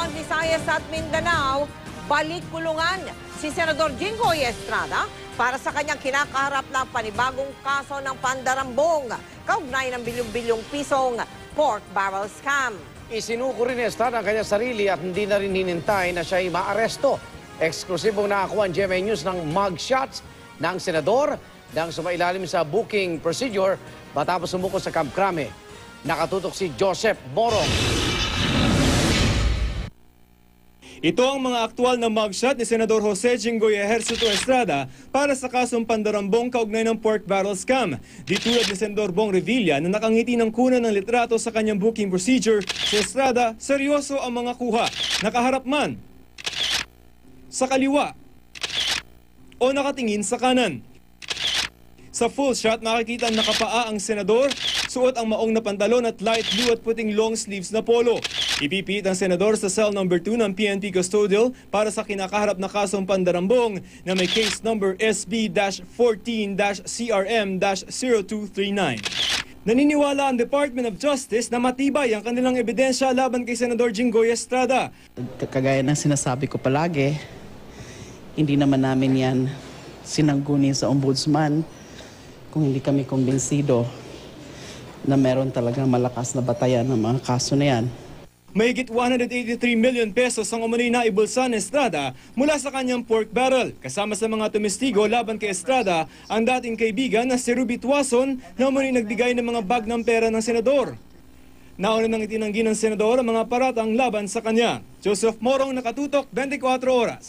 Luzon, Visayas at Mindanao, balik kulungan si Senador Jinggoy Estrada para sa kanyang kinakaharap na panibagong kaso ng pandarambong kaugnay ng bilyong-bilyong pisong pork barrel scam. Isinuko rin ni Estrada ang kanyang sarili at hindi na rin hinintay na siya ay maaresto. Eksklusibong nakakuha ang GMA News ng mugshots ng senador nang sumailalim sa booking procedure matapos sumuko sa Camp Crame. Nakatutok si Joseph Morong. Ito ang mga aktual na mugshot ni Senador Jose Jinggoy Ejercito Estrada para sa kasong pandarambong kaugnay ng pork barrel scam. Di tulad ni Senador Bong Revilla na nakangiti ng kuna ng litrato sa kanyang booking procedure, si Estrada seryoso ang mga kuha. Nakaharap man sa kaliwa o nakatingin sa kanan. Sa full shot, makikita nakapaa ang senador, suot ang maong na pantalon at light blue at puting long sleeves na polo. Ipipit ang senador sa cell number 2 ng PNP Custodial para sa kinakaharap na kasong pandarambong na may case number SB-14-CRM-0239. Naniniwala ang Department of Justice na matibay ang kanilang ebidensya laban kay Senador Jinggoy Estrada. Kagaya ng sinasabi ko palagi, hindi naman namin yan sinangguni sa ombudsman kung hindi kami kumbinsido na meron talagang malakas na batayan ng mga kaso na yan. Mahigit 183 million pesos ang umano'y naibulsa ni Estrada mula sa kanyang pork barrel. Kasama sa mga tumestigo laban kay Estrada ang dating kaibigan na si Ruby Tuason na umano'y nagbigay ng mga bag ng pera ng senador. Nauna nang itinanggi ng senador ang mga paratang laban sa kanya. Joseph Morong, Nakatutok, 24 Oras.